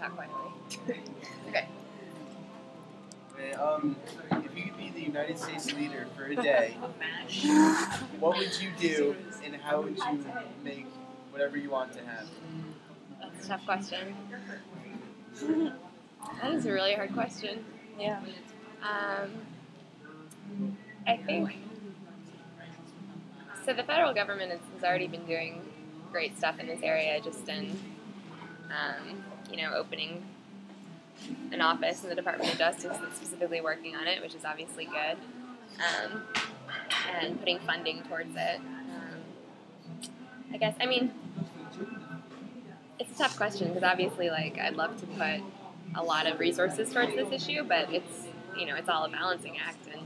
talk quietly. Okay. If you could be the United States leader for a day, what would you do, and how would you make whatever you want to happen? That's a tough question. That is a really hard question. Yeah. I think so. The federal government has already been doing great stuff in this area, just in opening an office in the Department of Justice that's specifically working on it, which is obviously good, and putting funding towards it. I guess, it's a tough question because obviously, I'd love to put a lot of resources towards this issue, but it's all a balancing act, and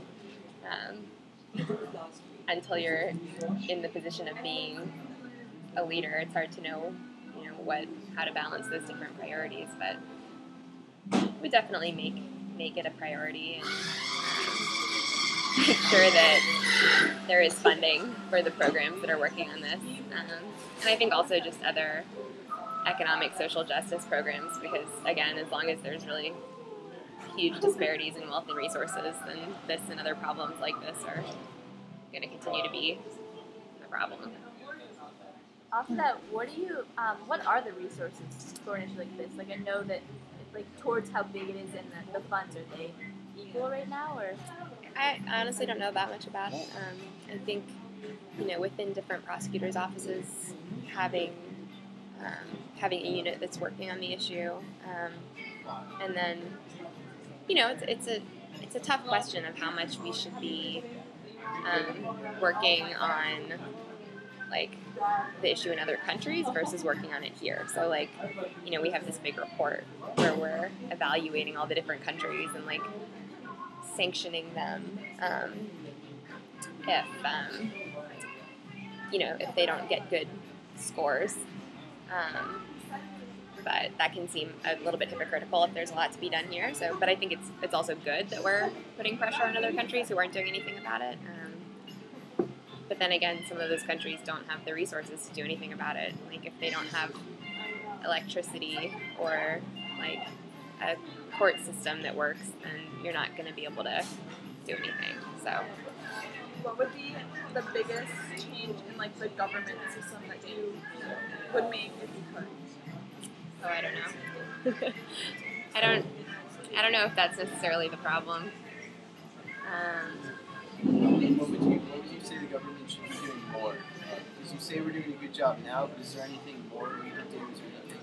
until you're in the position of being a leader, it's hard to know, how to balance those different priorities. But we definitely make it a priority and make sure that there is funding for the programs that are working on this. And I think also just other economic social justice programs, because again, as long as there's really huge disparities in wealth and resources, then this and other problems like this are going to continue to be a problem. Off of that, what are the resources for an issue like this? I know that towards how big it is and the funds, are they equal right now, or? I honestly don't know that much about it. I think, within different prosecutors' offices, having a unit that's working on the issue, and then, it's a tough question of how much we should be working on, the issue in other countries versus working on it here. So, we have this big report where we're evaluating all the different countries and, sanctioning them if they don't get good scores. But that can seem a little bit hypocritical if there's a lot to be done here. So, but I think it's also good that we're putting pressure on other countries who aren't doing anything about it. But then again, some of those countries don't have the resources to do anything about it. If they don't have electricity or a court system that works, then you're not going to be able to do anything. So, what would be the biggest change in the government system that you would make if you could? Oh, I don't know. I don't know if that's necessarily the problem. What would you say the government should be doing more? Because you say we're doing a good job now, but is there anything more we can do? Is there anything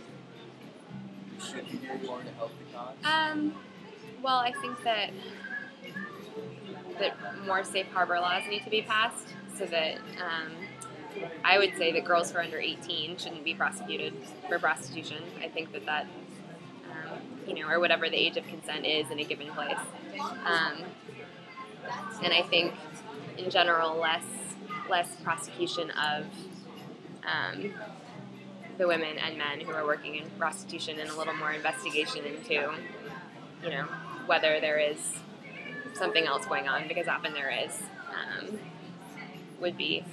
we should be doing more to help the cause? Well, I think that more safe harbor laws need to be passed so that I would say that girls who are under 18 shouldn't be prosecuted for prostitution. I think that or whatever the age of consent is in a given place. And I think, in general, less prosecution of the women and men who are working in prostitution, and a little more investigation into, whether there is something else going on, because often there is, would be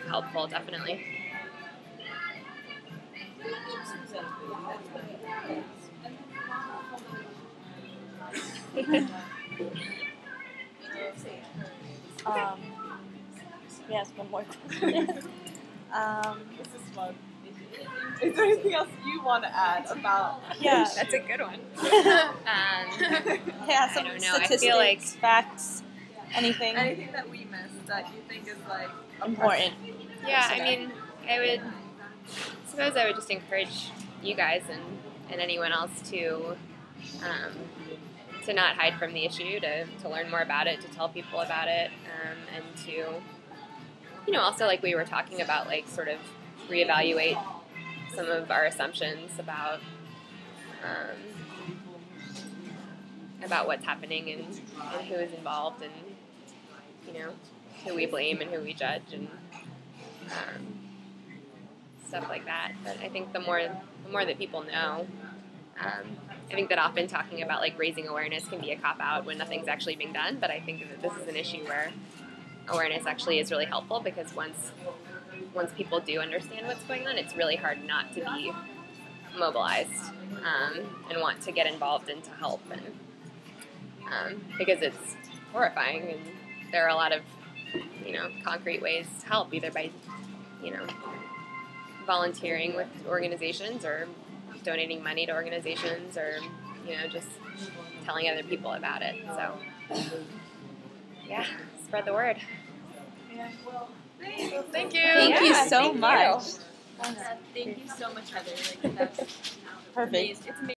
helpful, definitely. Yes, one more question. This is fun. Is there anything else you want to add about? Yeah, That's a good one. Yeah, some I don't know. statistics, I feel like facts, anything Anything that we missed that you think is important. Yeah, I suppose I would just encourage you guys and anyone else to not hide from the issue, to learn more about it, to tell people about it, and to, also like we were talking about, sort of reevaluate some of our assumptions about what's happening and who is involved, and who we blame and who we judge, and stuff like that. But I think the more that people know, I think that often talking about raising awareness can be a cop-out when nothing's actually being done. But I think that this is an issue where awareness actually is really helpful, because once people do understand what's going on, it's really hard not to be mobilized and want to get involved and to help, and because it's horrifying, and there are a lot of concrete ways to help, either by volunteering with organizations or donating money to organizations, or just telling other people about it. So yeah, spread the word. Yeah. Thank you. Thank you so much. Thank you so much, Heather. Like, that's Perfect. amazing. It's amazing.